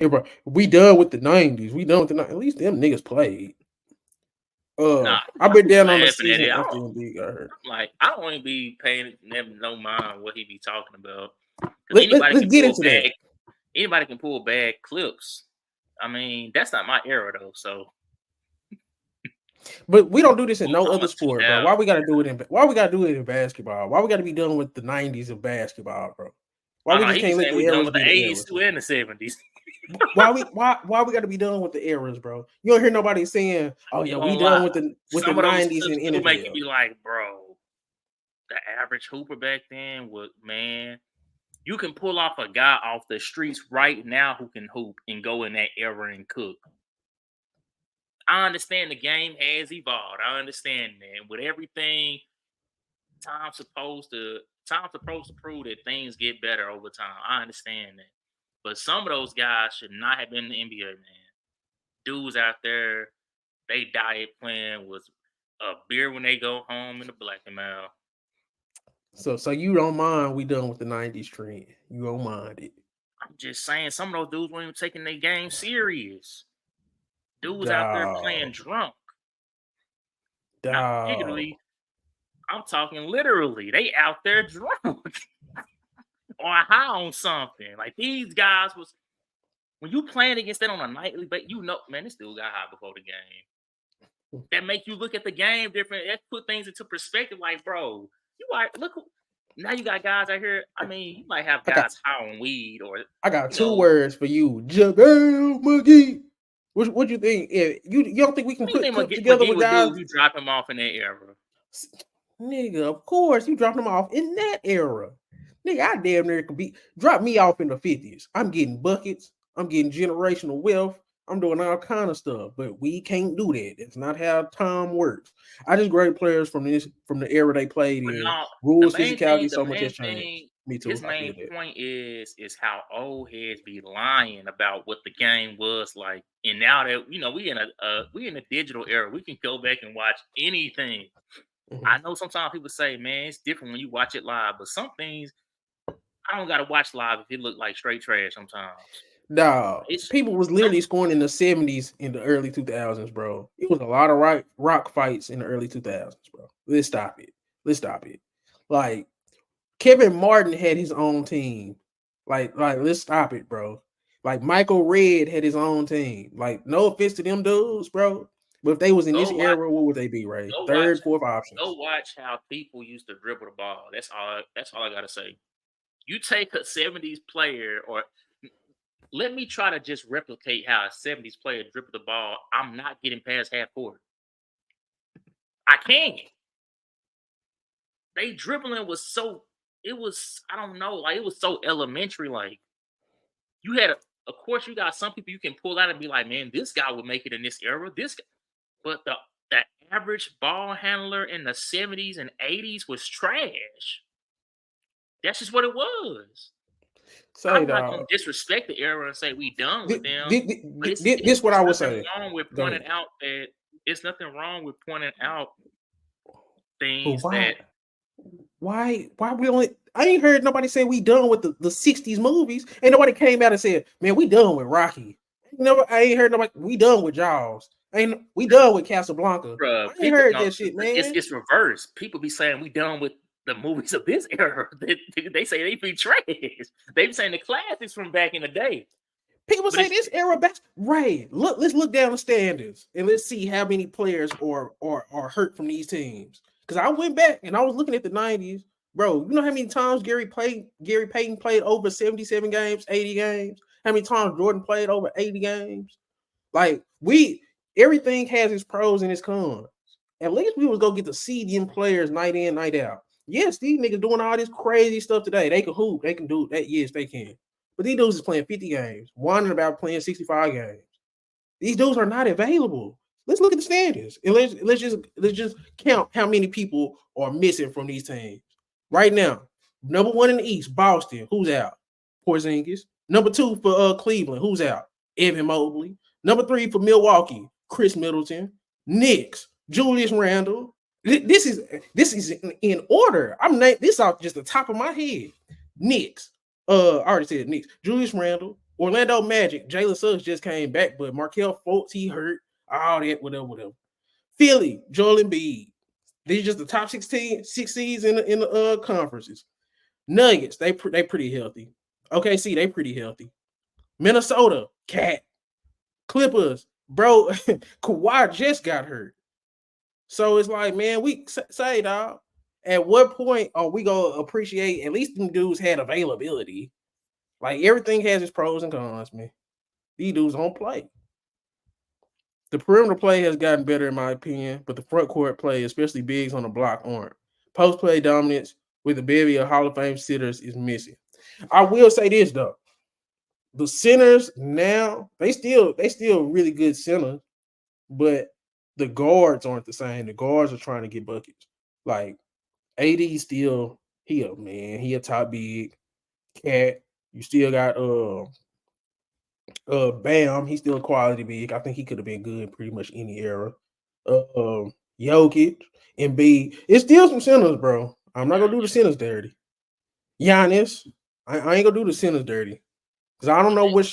Hey, bro, we done with the 90s. We done with the 90s. At least them niggas played. Nah, I've I'm been just down on the laughing at season it. after Embiid got hurt. I don't even be paying them no mind what he be talking about. Because Let's get into that. anybody can pull bad clips. I mean, that's not my era though. So, But we don't do this in no I'm other a sport, bro. 2000. Why we gotta do it in? Why we gotta do it in basketball? Why we gotta be done with the 90s of basketball, bro? Why I we know just he be can't let saying the we done eras with the be the 80s eras? too and the 70s. Why we gotta be done with the eras, bro? You don't hear nobody saying, "Oh You yeah, we gonna done lie. with the Some of those 90s clips in do make you NFL." be like, bro, the average hooper back then was, man. You can pull off a guy off the streets right now who can hoop and go in that era and cook. I understand the game has evolved. I understand that. With everything, time's supposed to prove that things get better over time. I understand that. But some of those guys should not have been in the NBA, man. Dudes out there, they diet plan was a beer when they go home and a black and mile. So you don't mind we done with the 90s trend. You don't mind it. I'm just saying some of those dudes weren't even taking their game serious. Dudes out there playing Dog. drunk. Not Dog. figuratively, I'm talking literally. They out there drunk or high on something. Like these guys was when you playing against them on a nightly basis, you know, man, this dude got high before the game. That make you look at the game different. That put things into perspective. Like, bro, you are look now you got guys out here. I mean, you might have I got guys high on weed or I got you two know, words for you. JaVale McGee. What you think? You don't think we can what do you put think clip together McGee with would do guys? if you drop him off in that era? Nigga, of course you dropped them off in that era. Nigga, I damn near could be drop me off in the 50s. I'm getting buckets. I'm getting generational wealth. I'm doing all kind of stuff, but we can't do that. It's not how time works. I just grade players from the era they played But in. no, Rules, physicality, the so much has main changed. thing, Me too. his I feel main that. point is how old heads be lying about what the game was like. And now that we in a digital era, we can go back and watch anything. Mhm. I know sometimes people say, man, it's different when you watch it live, but some things I don't gotta watch live if it look like straight trash sometimes. Dog, It's people was some literally scoring in the 70s in the early 2000s, bro. It was a lot of rock fights in the early 2000s, bro. Let's stop it. Let's stop it. Like Kevin Martin had his own team. Like let's stop it, bro. Like Michael Redd had his own team. Like no offense to them dudes, bro. But if they was in this go watch era, what would they be, right? go watch Third, fourth go options. watch how people used to dribble the ball. That's all I gotta say. You take a 70s player or let me try to just replicate how a 70s player dribbled the ball. I'm not getting past half court. I can't. They dribbling was so it was I don't know, like it was so elementary. Like you had of course you got some people you can pull out and be like, man, this guy would make it in this era. But the average ball handler in the 70s and 80s was trash. That's just what it was. Say I'm not gonna dog. disrespect the era and say we done with them, but This what it's I would nothing say. wrong with Go pointing ahead. out that it's nothing wrong with pointing out But things that why we only I ain't heard nobody say we done with the 60s movies. Ain't nobody came out and said, man, we done with Rocky. I ain't heard nobody we done with Jaws. Ain't we done with Casablanca. bruh, I ain't people heard no, that shit, man. it's reversed. People be saying we done with the movies of this era. They say they be trash. They be saying the classics from back in the day. People But say it's this era best. Right. Let's look down the standards and let's see how many players are hurt from these teams. Because I went back and I was looking at the 90s. Bro, you know how many times Gary Payton played over 77 games, 80 games? How many times Jordan played over 80 games? Like everything has its pros and its cons. At least we was go get to see them players night in, night out. Yes, these niggas doing all this crazy stuff today. They can hoop, they can do that. Yes, they can. But these dudes is playing 50 games, whining about playing 65 games. These dudes are not available. Let's look at the standings and let's just count how many people are missing from these teams right now. Number one in the East, Boston. Who's out? Porzingis. Number two for Cleveland. Who's out? Evan Mobley. Number three for Milwaukee, Chris Middleton. Knicks, Julius Randle. This is in order. This off just the top of my head. Knicks. I already said Knicks. Julius Randle, Orlando Magic, Jalen Suggs just came back, but Markelle Fultz, he hurt. All that, whatever. Philly, Joel Embiid. These are just the top 6 seeds in the conferences. Nuggets, they pretty healthy. OKC, they pretty healthy. Minnesota, Cat. Clippers, bro, Kawhi just got hurt. So it's like, man, we say, dog, at what point are we going to appreciate at least them dudes had availability? Like, everything has its pros and cons, man. These dudes don't play. The perimeter play has gotten better, in my opinion, but the front court play, especially bigs on the block, aren't. Post play dominance with a bevy of Hall of Fame sitters is missing. I will say this, though. The centers now, they still really good centers, but the guards aren't the same. The guards are trying to get buckets. Like, AD still, he a top big. Cat, you still got Bam, he's still a quality big. I think he could have been good in pretty much any era. Jokic, Embiid. It's still some centers, bro. I'm not gonna do the centers dirty. Giannis, I ain't gonna do the centers dirty. Because I don't know what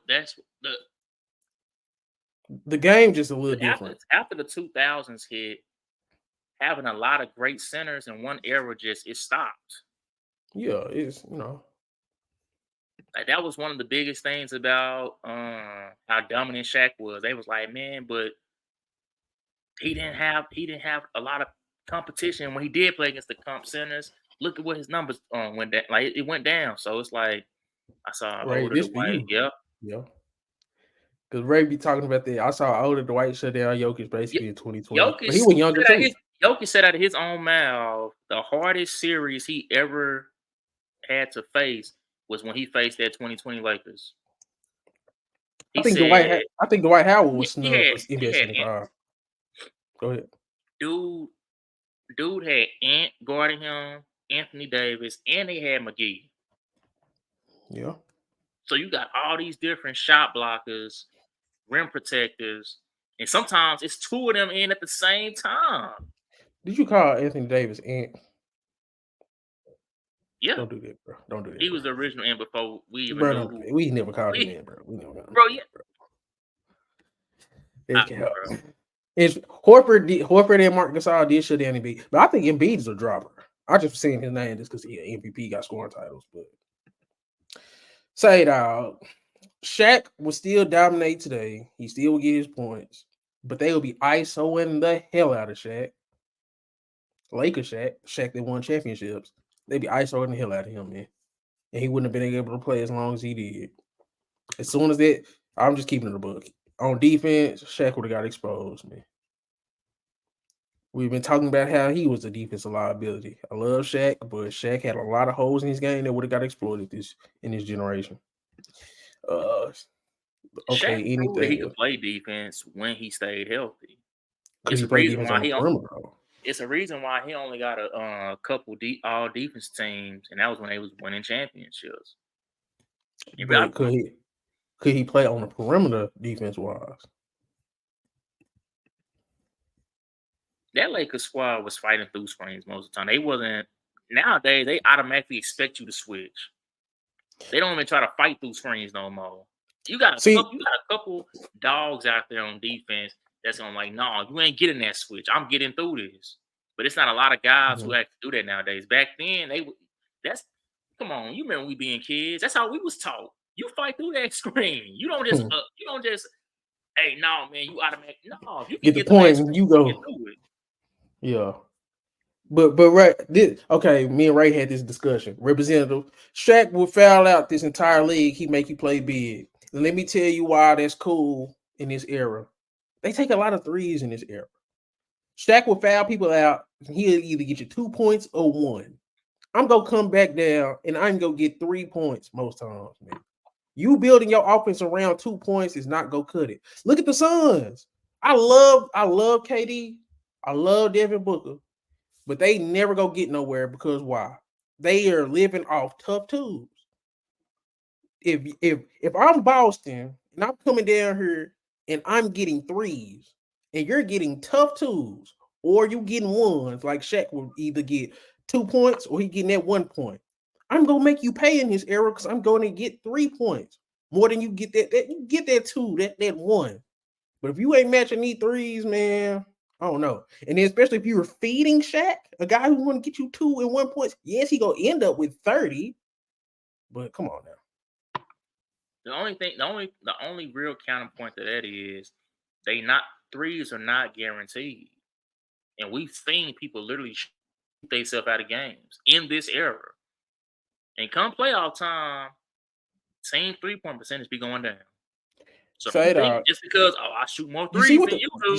that's the game just a little different. After the 2000s hit, having a lot of great centers in one era it stopped. Yeah, it's like that was one of the biggest things about how dominant Shaq was. They was like, man, but he didn't have a lot of competition when he did play against the comp centers. Look at what his numbers went down. Like it went down. So it's like I saw Ray, this for you. Yeah. Because Ray be talking about that. I saw older Dwight shut down Jokic basically in 2020. But he was younger too. Jokic said out of his own mouth, the hardest series he ever had to face was when he faced that 2020 Lakers. I think Dwight Howard was snubbed for NBA 75. Go ahead. Dude had Ant guarding him, Anthony Davis, and they had McGee. Yeah. So you got all these different shot blockers, rim protectors, and sometimes it's two of them in at the same time. Did you call Anthony Davis Ant? Yeah. Don't do that, bro. Don't do that. He was the original Ant before we even knew. We never called him Ant, bro. We never called him. Bro, yeah. It's Horford and Marc Gasol did shut down Embiid, but I think Embiid is a dropper. I just saying his name just because he had MVP, got scoring titles. But say dog, Shaq will still dominate today. He still will get his points, but they will be ISOing the hell out of Shaq. Lakers Shaq that won championships. They'd be ISOing the hell out of him, man. And he wouldn't have been able to play as long as he did. As soon as that, I'm just keeping it a book. On defense, Shaq would have got exposed, man. We've been talking about how he was a defensive liability. I love Shaq, but Shaq had a lot of holes in his game that would have got exploited in this generation. Okay, anything. He could play defense when he stayed healthy. It's a reason why he only got a couple all defense teams, and that was when they was winning championships. But could he play on the perimeter defense wise? That Lakers squad was fighting through screens most of the time. They wasn't. Nowadays, they automatically expect you to switch. They don't even try to fight through screens no more. You got a couple dogs out there on defense that's gonna like, no, you ain't getting that switch. I'm getting through this. But it's not a lot of guys who have to do that nowadays. Back then, come on. You remember we being kids? That's how we was taught. You fight through that screen. You don't just. Hey, no, man, you automatic. No, you can get the point and you go. Yeah. But right, me and Ray had this discussion. Representative Shaq will foul out this entire league. He make you play big. And let me tell you why that's cool in this era. They take a lot of threes in this era. Shaq will foul people out. He'll either get you 2 points or 1. I'm gonna come back down and I'm gonna get 3 points most times, man. You building your offense around 2 points is not gonna cut it. Look at the Suns. I love KD. I love Devin Booker, but they never go get nowhere because why? They are living off tough twos. If I'm Boston and I'm coming down here and I'm getting threes and you're getting tough twos or you getting ones, like Shaq will either get 2 points or he getting that 1 point. I'm gonna make you pay in his era because I'm going to get 3 points. more than you get that you get that 2, that 1. But if you ain't matching these threes, man, I don't know. And then especially if you were feeding Shaq, a guy who's going to get you 2 and 1 points, yes, he gonna end up with 30. But come on now. The only real counterpoint to that is threes are not guaranteed. And we've seen people literally shoot themselves out of games in this era. And come playoff time, team 3-point percentage be going down. So just because I shoot more threes than you do.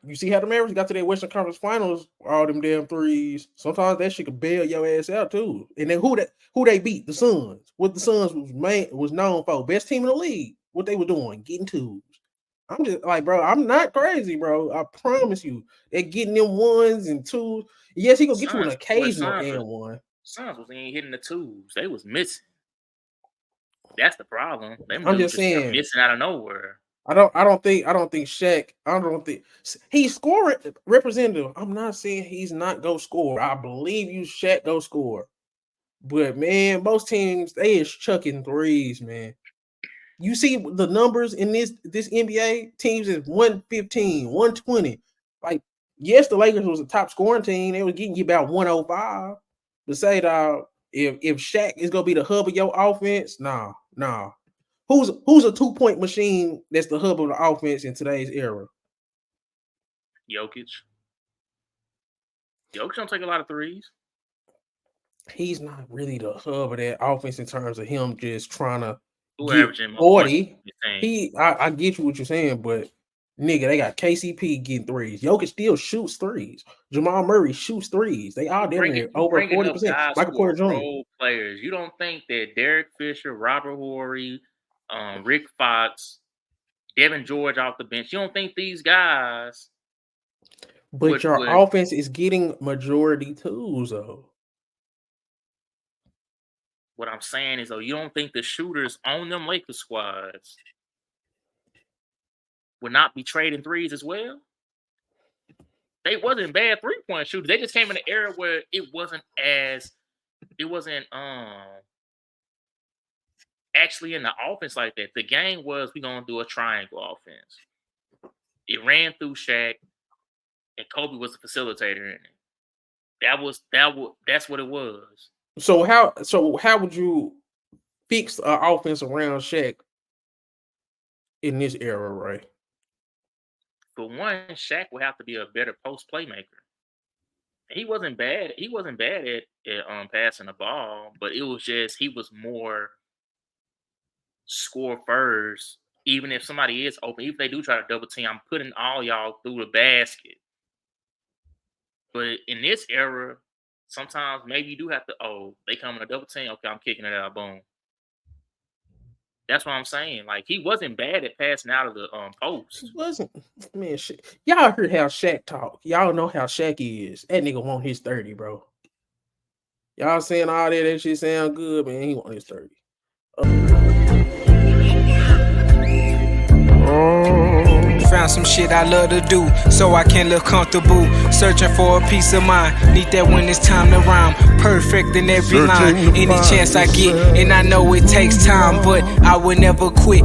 You see how the Mavericks got to their Western Conference Finals, all them damn threes. Sometimes that shit could bail your ass out too. And then who they beat? The Suns. What the Suns was known for, best team in the league. What they were doing, getting 2s. I'm just like, bro, I'm not crazy, bro. I promise you, they're getting them 1s and 2s. Yes, he gonna get you an occasional and 1. Suns was ain't hitting the 2s. They was missing. That's the problem. I'm just saying, missing out of nowhere. I don't think Shaq. I don't think he's scoring representative. I'm not saying he's not go score. I believe you, Shaq, go score. But man, most teams they is chucking threes, man. You see the numbers in this NBA teams is 115, 120. Like, yes, the Lakers was a top scoring team. They was getting you about 105. But say dog, if Shaq is gonna be the hub of your offense, nah. Who's a 2-point machine that's the hub of the offense in today's era? Jokic don't take a lot of threes. He's not really the hub of that offense in terms of him just trying to get 40. I get you what you're saying, but nigga, they got KCP getting threes. Jokic still shoots threes. Jamal Murray shoots threes. They all there over 40%. Michael Porter Jr. Players. You don't think that Derek Fisher, Robert Horry, Rick Fox, Devin George off the bench, you don't think these guys? But your offense is getting majority 2s, though. What I'm saying is, though, you don't think the shooters on them Lakers squads would not be trading threes as well? They wasn't bad 3-point shooters. They just came in an era where it wasn't actually in the offense like that. The game was we're gonna do a triangle offense. It ran through Shaq, and Kobe was the facilitator in it. That's what it was. So how would you fix an offense around Shaq in this era, right? For one, Shaq would have to be a better post playmaker. He wasn't bad. He wasn't bad at passing the ball, but it was just he was more score first. Even if somebody is open, even if they do try to double team, I'm putting all y'all through the basket. But in this era, sometimes maybe you do have to. Oh, they come in a double team. Okay, I'm kicking it out. Boom. That's what I'm saying. Like, he wasn't bad at passing out of the post. He wasn't. Man, shit. Y'all heard how Shaq talk. Y'all know how Shaq is. That nigga want his 30, bro. Y'all saying all that shit sound good, man. He want his 30. Found some shit I love to do, so I can live comfortable. Searching for a peace of mind. Need that when it's time to rhyme. Perfect in every line. Any chance I get, and I know it takes time, but I will never quit.